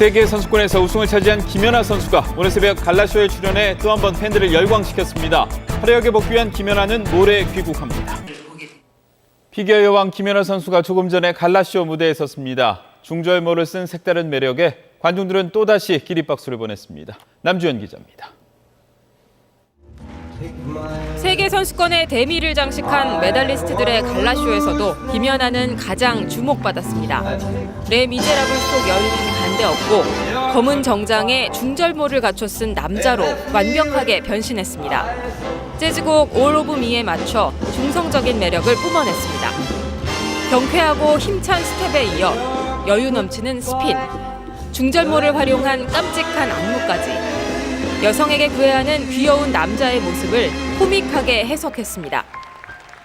세계 선수권에서 우승을 차지한 김연아 선수가 오늘 새벽 갈라쇼에 출연해 또 한 번 팬들을 열광시켰습니다. 화려하게 복귀한 김연아는 모레 귀국합니다. 피겨 여왕 김연아 선수가 조금 전에 갈라쇼 무대에 섰습니다. 중절모를 쓴 색다른 매력에 관중들은 또다시 기립박수를 보냈습니다. 남주현 기자입니다. 세계 선수권의 대미를 장식한 메달리스트들의 갈라쇼에서도 김연아는 가장 주목받았습니다. 레 미제라블 속 여인은 간데없고 검은 정장에 중절모를 갖춰 쓴 남자로 완벽하게 변신했습니다. 재즈곡 All of Me에 맞춰 중성적인 매력을 뿜어냈습니다. 경쾌하고 힘찬 스텝에 이어 여유 넘치는 스핀, 중절모를 활용한 깜찍한 안무까지 여성에게 구애하는 귀여운 남자의 모습을 코믹하게 해석했습니다.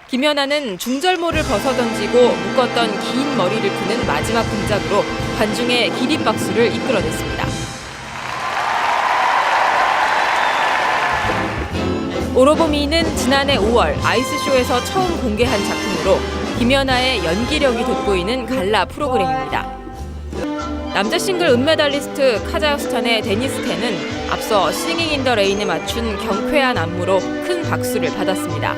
김연아는 중절모를 벗어던지고 묶었던 긴 머리를 푸는 마지막 동작으로 관중의 기립박수를 이끌어냈습니다. 오로보미는 지난해 5월 아이스쇼에서 처음 공개한 작품으로 김연아의 연기력이 돋보이는 갈라 프로그램입니다. 남자 싱글 은메달리스트 카자흐스탄의 데니스 텐은 앞서 싱잉 인 더 레인에 맞춘 경쾌한 안무로 큰 박수를 받았습니다.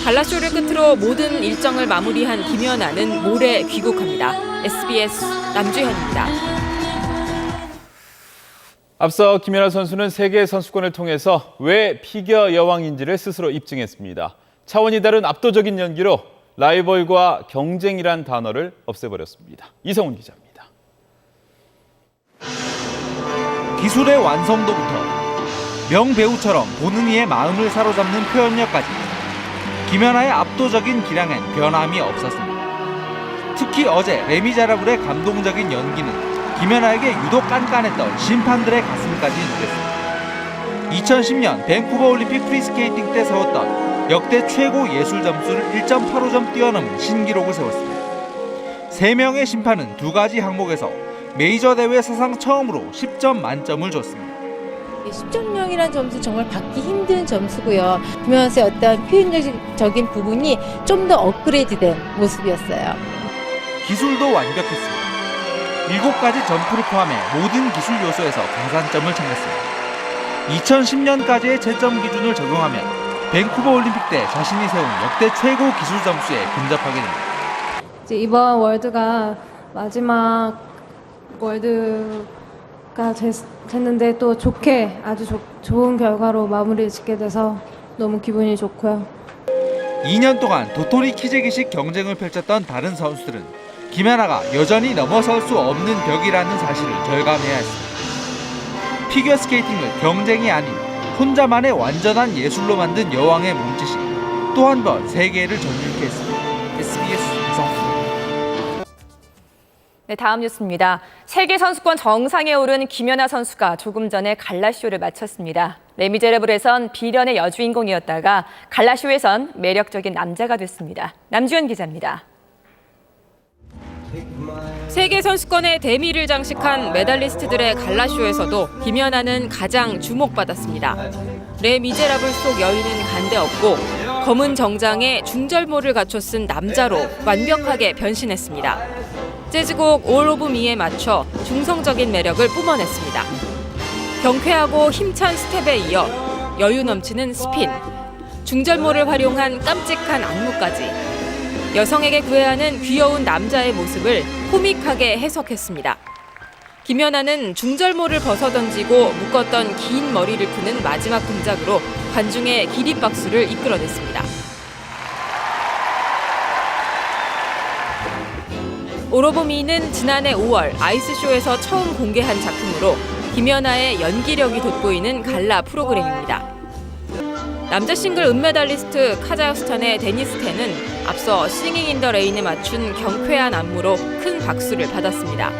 갈라쇼를 끝으로 모든 일정을 마무리한 김연아는 모레 귀국합니다. SBS 남주현입니다. 앞서 김연아 선수는 세계 선수권을 통해서 왜 피겨 여왕인지를 스스로 입증했습니다. 차원이 다른 압도적인 연기로 라이벌과 경쟁이란 단어를 없애버렸습니다. 이성훈 기자입니다. 기술의 완성도부터 명배우처럼 보는 이의 마음을 사로잡는 표현력까지 김연아의 압도적인 기량엔 변함이 없었습니다. 특히 어제 레 미제라블의 감동적인 연기는 김연아에게 유독 깐깐했던 심판들의 가슴까지 녹였습니다. 2010년 밴쿠버 올림픽 프리스케이팅 때 세웠던 역대 최고 예술 점수를 1.85점 뛰어넘은 신기록을 세웠습니다. 3명의 심판은 2가지 항목에서 메이저 대회 사상 처음으로 10점 만점을 줬습니다. 10.0이라는 점수 정말 받기 힘든 점수고요. 김연아의 어떤 표현적인 부분이 좀 더 업그레이드된 모습이었어요. 기술도 완벽했습니다. 7가지 점프를 포함해 모든 기술 요소에서 가산점을 챙겼습니다. 2010년까지의 채점 기준을 적용하면 밴쿠버 올림픽 때 자신이 세운 역대 최고 기술 점수에 근접하게 됩니다. 이제 이번 월드가 마지막 월드가 됐는데 또 좋게 아주 좋은 결과로 마무리 짓게 돼서 너무 기분이 좋고요. 2년 동안 도토리 키재기식 경쟁을 펼쳤던 다른 선수들은 김연아가 여전히 넘어설 수 없는 벽이라는 사실을 절감해야 했습니다. 피겨 스케이팅을 경쟁이 아닌 혼자만의 완전한 예술로 만든 여왕의 몸짓이 또 한 번 세계를 전율케 했습니다. SBS 이성훈. 네, 다음 뉴스입니다. 세계 선수권 정상에 오른 김연아 선수가 조금 전에 갈라쇼를 마쳤습니다. 레 미제라블에선 비련의 여주인공이었다가 갈라쇼에선 매력적인 남자가 됐습니다. 남주현 기자입니다. 세계 선수권의 대미를 장식한 메달리스트들의 갈라쇼에서도 김연아는 가장 주목받았습니다. 레 미제라블 속 여인은 간데없고 검은 정장에 중절모를 갖춰 쓴 남자로 완벽하게 변신했습니다. 재즈곡 All of Me에 맞춰 중성적인 매력을 뿜어냈습니다. 경쾌하고 힘찬 스텝에 이어 여유 넘치는 스핀, 중절모를 활용한 깜찍한 안무까지 여성에게 구애하는 귀여운 남자의 모습을 코믹하게 해석했습니다. 김연아는 중절모를 벗어던지고 묶었던 긴 머리를 푸는 마지막 동작으로 관중의 기립박수를 이끌어냈습니다. 오로보미는 지난해 5월 아이스쇼에서 처음 공개한 작품으로 김연아의 연기력이 돋보이는 갈라 프로그램입니다. 남자 싱글 은메달리스트 카자흐스탄의 데니스 텐은 앞서 싱잉 인 더 레인에 맞춘 경쾌한 안무로 큰 박수를 받았습니다.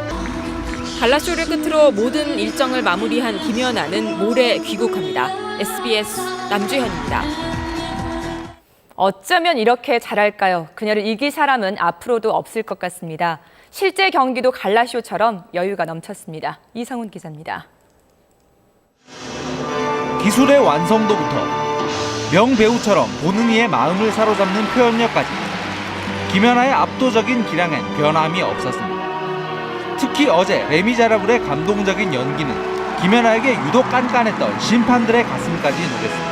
갈라쇼를 끝으로 모든 일정을 마무리한 김연아는 모레 귀국합니다. SBS 남주현입니다. 어쩌면 이렇게 잘할까요? 그녀를 이길 사람은 앞으로도 없을 것 같습니다. 실제 경기도 갈라쇼처럼 여유가 넘쳤습니다. 이성훈 기자입니다. 기술의 완성도부터 명배우처럼 보는 이의 마음을 사로잡는 표현력까지 김연아의 압도적인 기량엔 변함이 없었습니다. 특히 어제 레미제라블의 감동적인 연기는 김연아에게 유독 깐깐했던 심판들의 가슴까지 녹였습니다.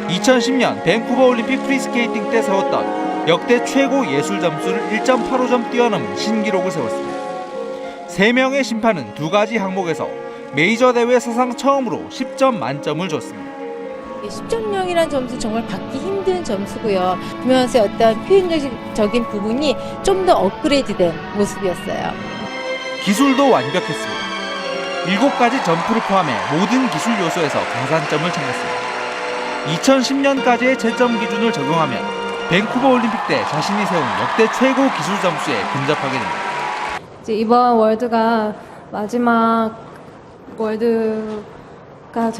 2010년 밴쿠버 올림픽 프리스케이팅 때 세웠던 역대 최고 예술 점수를 1.85점 뛰어넘은 신기록을 세웠습니다. 3명의 심판은 2가지 항목에서 메이저 대회 사상 처음으로 10점 만점을 줬습니다. 10점 0이라는 점수 정말 받기 힘든 점수고요. 김연아 선수의 어떤 표현적인 부분이 좀 더 업그레이드된 모습이었어요. 기술도 완벽했습니다. 7가지 점프를 포함해 모든 기술 요소에서 가산점을 챙겼습니다. 2010년까지의 채점 기준을 적용하면 밴쿠버 올림픽 때 자신이 세운 역대 최고 기술 점수에 근접하게 됩니다. 이제 이번 월드가 마지막 월드가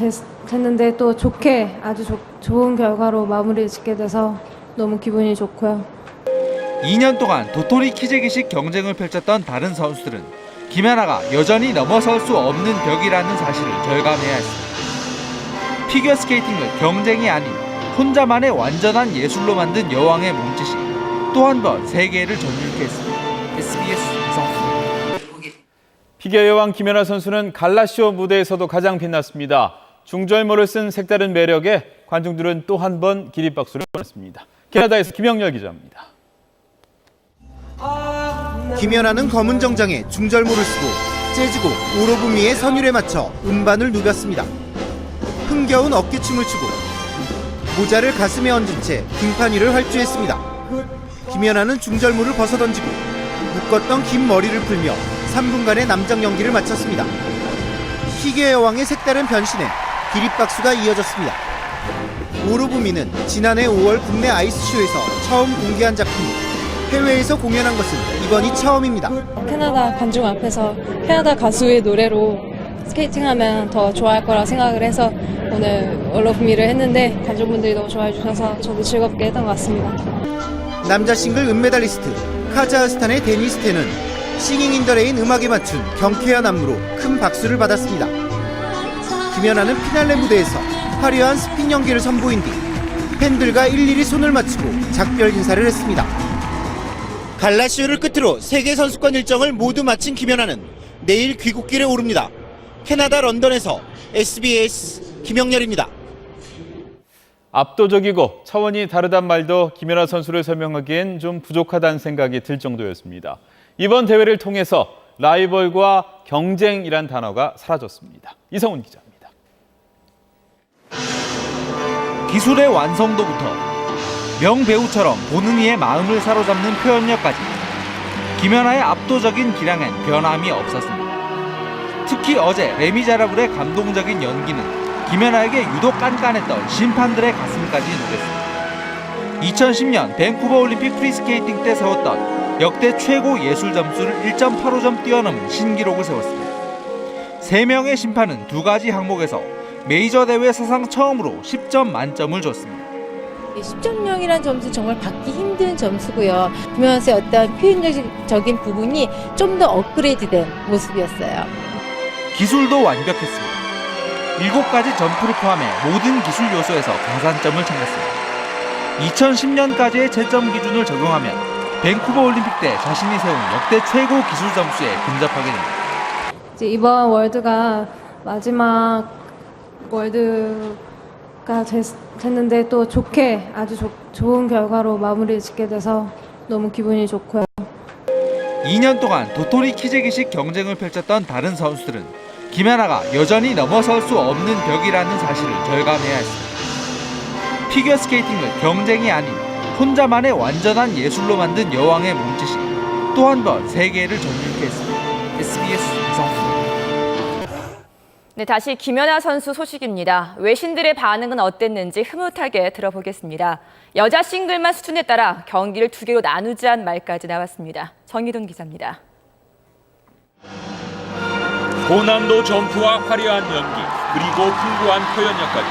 됐는데 또 좋게 아주 좋은 결과로 마무리 짓게 돼서 너무 기분이 좋고요. 2년 동안 도토리 키재기식 경쟁을 펼쳤던 다른 선수들은 김연아가 여전히 넘어설 수 없는 벽이라는 사실을 절감해야 했습니다. 피겨 스케이팅을 경쟁이 아닌 혼자만의 완전한 예술로 만든 여왕의 몸짓이 또 한 번 세계를 전율케 했습니다. SBS 이성훈. 피겨 여왕 김연아 선수는 갈라쇼 무대에서도 가장 빛났습니다. 중절모를 쓴 색다른 매력에 관중들은 또 한 번 기립박수를 보냈습니다. 캐나다에서 김영렬 기자입니다. 김연아는 검은 정장에 중절모를 쓰고 재즈곡 All of Me의 선율에 맞춰 음반을 누볐습니다. 흥겨운 어깨춤을 추고 모자를 가슴에 얹은 채 등판 위를 활주했습니다. 김연아는 중절모를 벗어던지고 묶었던 긴 머리를 풀며 3분간의 남장 연기를 마쳤습니다. 피겨 여왕의 색다른 변신에 기립박수가 이어졌습니다. All of Me는 지난해 5월 국내 아이스쇼에서 처음 공개한 작품이고 해외에서 공연한 것은 이번이 처음입니다. 캐나다 관중 앞에서 캐나다 가수의 노래로 스케이팅하면 더 좋아할 거라 생각을 해서 오늘 All of Me를 했는데 관중분들이 너무 좋아해 주셔서 저도 즐겁게 했던 것 같습니다. 남자 싱글 은메달리스트 카자흐스탄의 데니스 텐은 싱잉 인 더 레인 음악에 맞춘 경쾌한 안무로 큰 박수를 받았습니다. 김연아는 피날레 무대에서 화려한 스핀 연기를 선보인 뒤 팬들과 일일이 손을 맞추고 작별 인사를 했습니다. 갈라쇼를 끝으로 세계 선수권 일정을 모두 마친 김연아는 내일 귀국길에 오릅니다. 캐나다 런던에서 SBS 김영렬입니다. 압도적이고 차원이 다르단 말도 김연아 선수를 설명하기엔 좀 부족하다는 생각이 들 정도였습니다. 이번 대회를 통해서 라이벌과 경쟁이란 단어가 사라졌습니다. 이성훈 기자입니다. 기술의 완성도부터 명배우처럼 보는 이의 마음을 사로잡는 표현력까지 김연아의 압도적인 기량엔 변함이 없었습니다. 특히 어제 레미제라블의 감동적인 연기는 김연아에게 유독 깐깐했던 심판들의 가슴까지 녹였습니다. 2010년 밴쿠버 올림픽 프리스케이팅 때 세웠던 역대 최고 예술 점수를 1.85점 뛰어넘은 신기록을 세웠습니다. 3명의 심판은 2가지 항목에서 메이저 대회 사상 처음으로 10점 만점을 줬습니다. 10점 0이라는 점수 정말 받기 힘든 점수고요. 김연아 선수의 어떤 표현적인 부분이 좀 더 업그레이드된 모습이었어요. 기술도 완벽했습니다. 7가지 점프를 포함해 모든 기술 요소에서 가산점을 챙겼습니다. 2010년까지의 채점 기준을 적용하면 밴쿠버 올림픽 때 자신이 세운 역대 최고 기술 점수에 근접하게 됩니다. 이제 이번 월드가 마지막 월드가 됐는데 또 좋게 아주 좋은 결과로 마무리 짓게 돼서 너무 기분이 좋고요. 2년 동안 도토리 키재기식 경쟁을 펼쳤던 다른 선수들은 김연아가 여전히 넘어설 수 없는 벽이라는 사실을 절감해야 했습니다. 피겨 스케이팅을 경쟁이 아닌 혼자만의 완전한 예술로 만든 여왕의 몸짓이 또 한 번 세계를 전율케 했습니다. SBS 이성훈. 네, 다시 김연아 선수 소식입니다. 외신들의 반응은 어땠는지 흐뭇하게 들어보겠습니다. 여자 싱글만 수준에 따라 경기를 2개로 나누자는 말까지 나왔습니다. 정희돈 기자입니다. 고난도 점프와 화려한 연기, 그리고 풍부한 표현력까지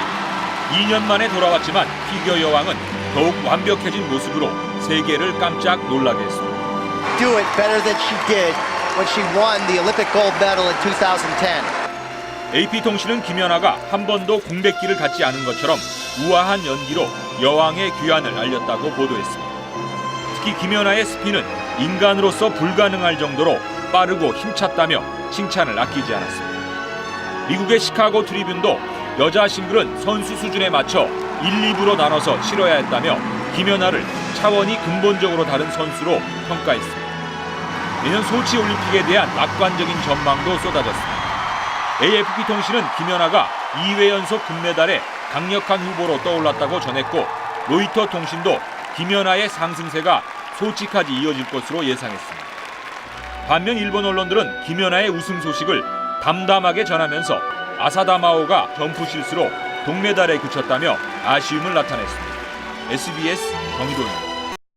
2년 만에 돌아왔지만 피겨 여왕은 더욱 완벽해진 모습으로 세계를 깜짝 놀라게 했습니다. Do it better than she did when she won the Olympic gold medal in 2010. AP통신은 김연아가 한 번도 공백기를 갖지 않은 것처럼 우아한 연기로 여왕의 귀환을 알렸다고 보도했습니다. 특히 김연아의 스피는 인간으로서 불가능할 정도로 빠르고 힘찼다며 칭찬을 아끼지 않았습니다. 미국의 시카고 트리뷴도 여자 싱글은 선수 수준에 맞춰 1, 2부로 나눠서 치러야 했다며 김연아를 차원이 근본적으로 다른 선수로 평가했습니다. 내년 소치 올림픽에 대한 낙관적인 전망도 쏟아졌습니다. AFP통신은 김연아가 2회 연속 금메달에 강력한 후보로 떠올랐다고 전했고 로이터 통신도 김연아의 상승세가 소치까지 이어질 것으로 예상했습니다. 반면 일본 언론들은 김연아의 우승 소식을 담담하게 전하면서 아사다마오가 점프 실수로 동메달에 그쳤다며 아쉬움을 나타냈습니다. SBS 정희도입니다.